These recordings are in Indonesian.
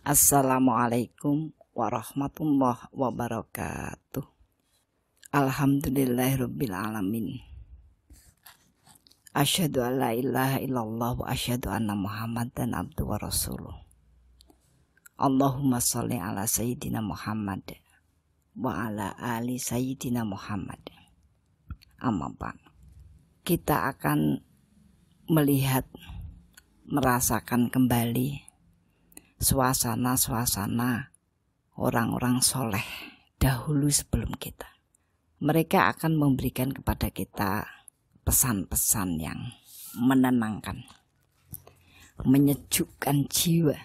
Assalamualaikum warahmatullahi wabarakatuh. Alhamdulillahirabbil alamin. Asyhadu an la ilaha illallah wa asyhadu anna Muhammadan abduhu wa rasuluh. Allahumma sholli ala sayyidina Muhammad wa ala ali sayyidina Muhammad. Amma ba'd. Kita akan melihat, merasakan kembali suasana-suasana orang-orang soleh dahulu sebelum kita. Mereka akan memberikan kepada kita pesan-pesan yang menenangkan, menyejukkan jiwa,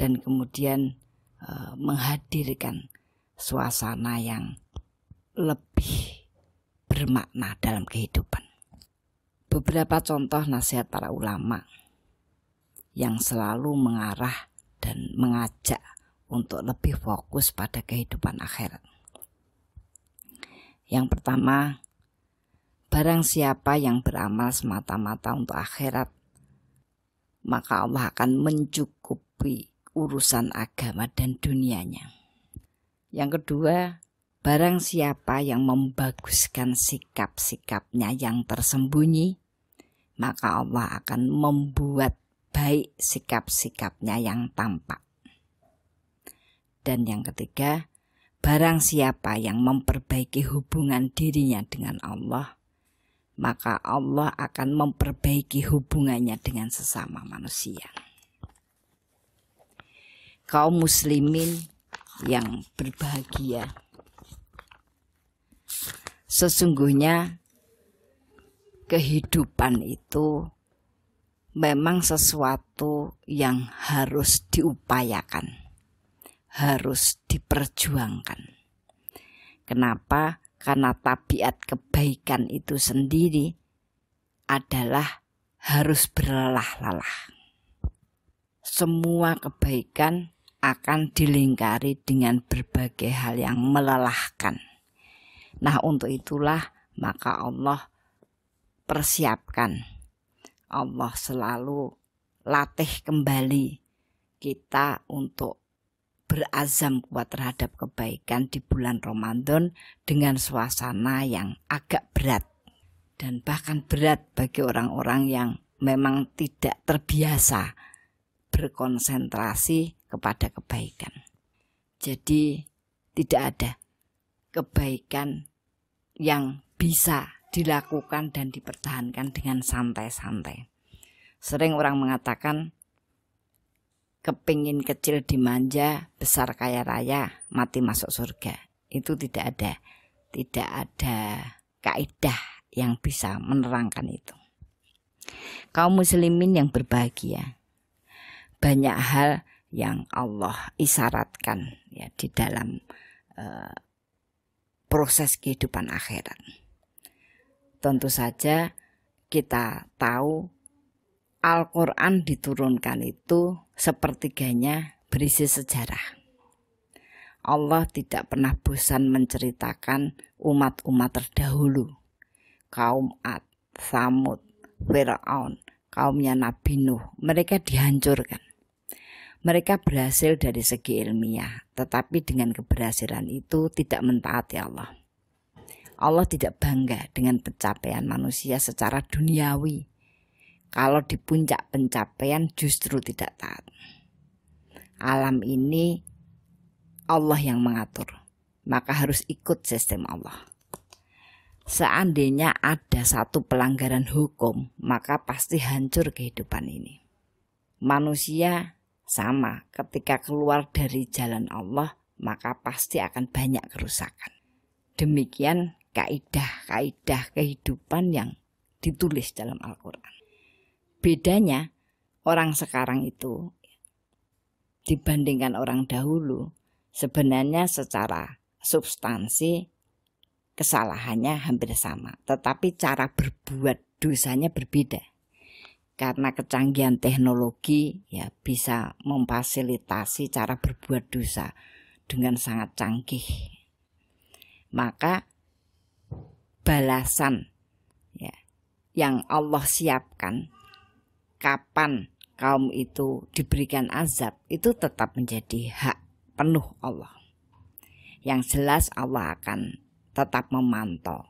dan kemudian menghadirkan suasana yang lebih bermakna dalam kehidupan. Beberapa contoh nasihat para ulama yang selalu mengarah dan mengajak untuk lebih fokus pada kehidupan akhirat. Yang pertama, barang siapa yang beramal semata-mata untuk akhirat, maka Allah akan mencukupi urusan agama dan dunianya. Yang kedua, barang siapa yang membaguskan sikap-sikapnya yang tersembunyi, maka Allah akan membuat baik sikap-sikapnya yang tampak. Dan yang ketiga, barang siapa yang memperbaiki hubungan dirinya dengan Allah, maka Allah akan memperbaiki hubungannya dengan sesama manusia. Kaum muslimin yang berbahagia, sesungguhnya kehidupan itu memang sesuatu yang harus diupayakan, harus diperjuangkan. Kenapa? Karena tabiat kebaikan itu sendiri adalah harus berlelah-lelah. Semua kebaikan akan dilingkari dengan berbagai hal yang melelahkan. Nah, untuk itulah maka Allah persiapkan, Allah selalu latih kembali kita untuk berazam kuat terhadap kebaikan di bulan Ramadan dengan suasana yang agak berat. Dan bahkan berat bagi orang-orang yang memang tidak terbiasa berkonsentrasi kepada kebaikan. Jadi tidak ada kebaikan yang bisa dilakukan dan dipertahankan dengan santai-santai. Sering orang mengatakan kepingin kecil dimanja, besar kaya raya, mati masuk surga. Itu tidak ada kaidah yang bisa menerangkan itu. Kaum muslimin yang berbahagia, banyak hal yang Allah isyaratkan ya di dalam proses kehidupan akhirat. Tentu saja kita tahu Al-Quran diturunkan itu sepertiganya berisi sejarah. Allah tidak pernah bosan menceritakan umat-umat terdahulu. Kaum Ad, Tsamud, Fir'aun, kaumnya Nabi Nuh, mereka dihancurkan. Mereka berhasil dari segi ilmiah, tetapi dengan keberhasilan itu tidak mentaati Allah. Allah tidak bangga dengan pencapaian manusia secara duniawi. Kalau di puncak pencapaian justru tidak taat. Alam ini Allah yang mengatur, maka harus ikut sistem Allah. Seandainya ada satu pelanggaran hukum, maka pasti hancur kehidupan ini. Manusia sama, ketika keluar dari jalan Allah, maka pasti akan banyak kerusakan. Demikian kaidah-kaidah kehidupan yang ditulis dalam Al-Quran. Bedanya orang sekarang itu dibandingkan orang dahulu, sebenarnya secara substansi kesalahannya hampir sama, tetapi cara berbuat dosanya berbeda. Karena kecanggihan teknologi ya bisa memfasilitasi cara berbuat dosa dengan sangat canggih. Maka balasan ya yang Allah siapkan kapan kaum itu diberikan azab, itu tetap menjadi hak penuh Allah. Yang jelas Allah akan tetap memantau.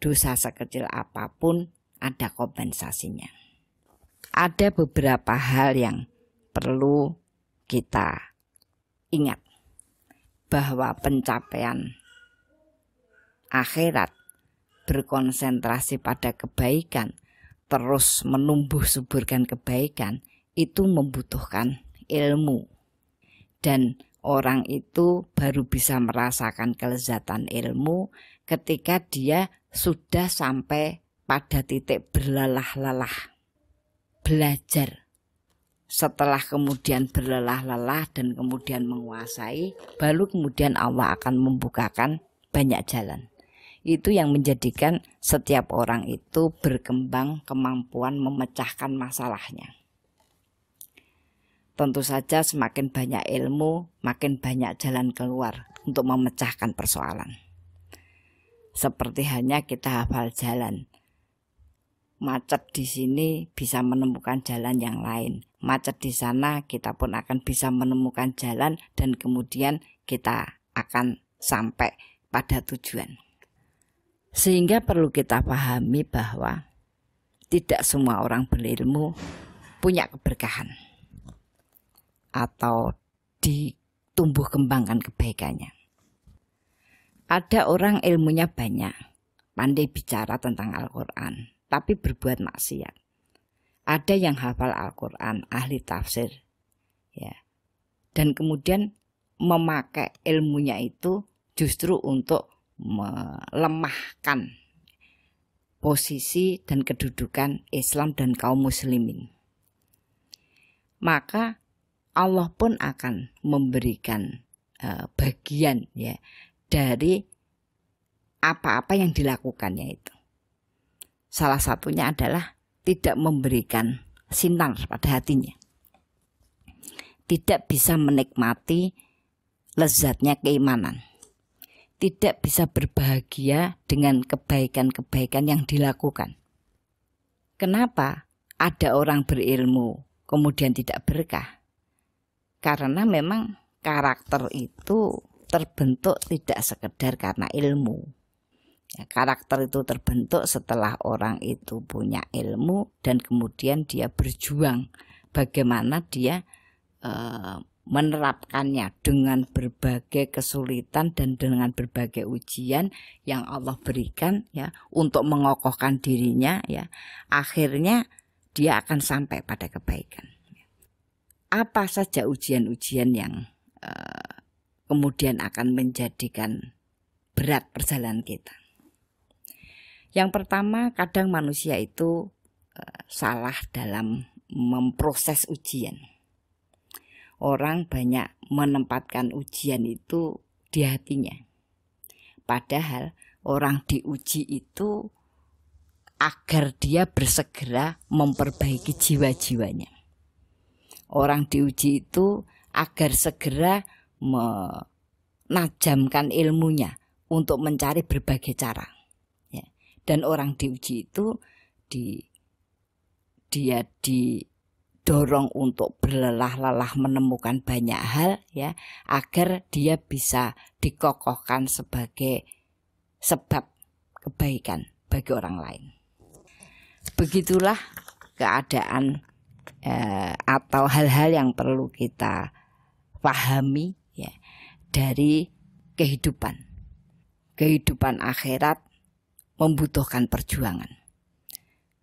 Dosa sekecil apapun ada kompensasinya. Ada beberapa hal yang perlu kita ingat, bahwa pencapaian akhirat berkonsentrasi pada kebaikan, terus menumbuh suburkan kebaikan, itu membutuhkan ilmu. Dan orang itu baru bisa merasakan kelezatan ilmu ketika dia sudah sampai pada titik berlelah-lelah belajar. Setelah kemudian berlelah-lelah dan kemudian menguasai, baru kemudian Allah akan membukakan banyak jalan. Itu yang menjadikan setiap orang itu berkembang kemampuan memecahkan masalahnya. Tentu saja semakin banyak ilmu, makin banyak jalan keluar untuk memecahkan persoalan. Seperti hanya kita hafal jalan. Macet di sini bisa menemukan jalan yang lain. Macet di sana kita pun akan bisa menemukan jalan dan kemudian kita akan sampai pada tujuan. Sehingga perlu kita pahami bahwa tidak semua orang berilmu punya keberkahan atau ditumbuh kembangkan kebaikannya. Ada orang ilmunya banyak, pandai bicara tentang Al-Quran, tapi berbuat maksiat. Ada yang hafal Al-Quran, ahli tafsir, ya, dan kemudian memakai ilmunya itu justru untuk melemahkan posisi dan kedudukan Islam dan kaum muslimin. Maka Allah pun akan memberikan bagian ya dari apa-apa yang dilakukannya itu. Salah satunya adalah tidak memberikan sinar pada hatinya. Tidak bisa menikmati lezatnya keimanan. Tidak bisa berbahagia dengan kebaikan-kebaikan yang dilakukan. Kenapa ada orang berilmu kemudian tidak berkah? Karena memang karakter itu terbentuk tidak sekedar karena ilmu. Ya, karakter itu terbentuk setelah orang itu punya ilmu dan kemudian dia berjuang bagaimana dia menerapkannya dengan berbagai kesulitan dan dengan berbagai ujian yang Allah berikan ya untuk mengokohkan dirinya ya. Akhirnya dia akan sampai pada kebaikan. Apa saja ujian-ujian yang kemudian akan menjadikan berat perjalanan kita? Yang pertama, kadang manusia itu salah dalam memproses ujian. Orang banyak menempatkan ujian itu di hatinya. Padahal orang diuji itu agar dia bersegera memperbaiki jiwa-jiwanya. Orang diuji itu agar segera menajamkan ilmunya untuk mencari berbagai cara. Ya. Dan orang diuji itu dia didorong untuk berlelah-lelah menemukan banyak hal ya agar dia bisa dikokohkan sebagai sebab kebaikan bagi orang lain. Begitulah keadaan atau hal-hal yang perlu kita pahami ya dari kehidupan. Kehidupan akhirat membutuhkan perjuangan.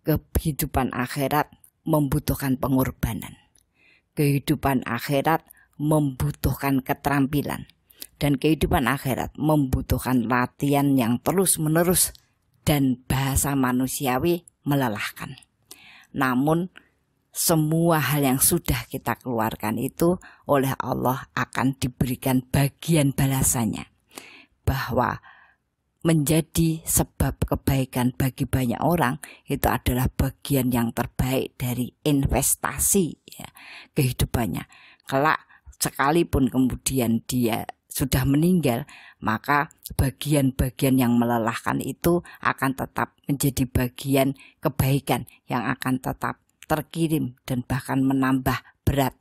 Kehidupan akhirat membutuhkan pengorbanan. Kehidupan akhirat membutuhkan keterampilan. Dan kehidupan akhirat membutuhkan latihan yang terus-menerus dan bahasa manusiawi melelahkan. Namun semua hal yang sudah kita keluarkan itu oleh Allah akan diberikan bagian balasannya. Bahwa menjadi sebab kebaikan bagi banyak orang itu adalah bagian yang terbaik dari investasi ya, kehidupannya. Kelak sekalipun kemudian dia sudah meninggal, maka bagian-bagian yang melelahkan itu akan tetap menjadi bagian kebaikan yang akan tetap terkirim dan bahkan menambah berat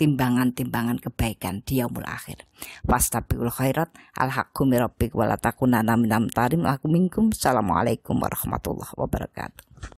timbangan-timbangan kebaikan di yaumul akhir. Fastabiqul khairat, al-haqqu mir rabbik wa la takunanna minal mumtarin. Assalamualaikum warahmatullahi wabarakatuh.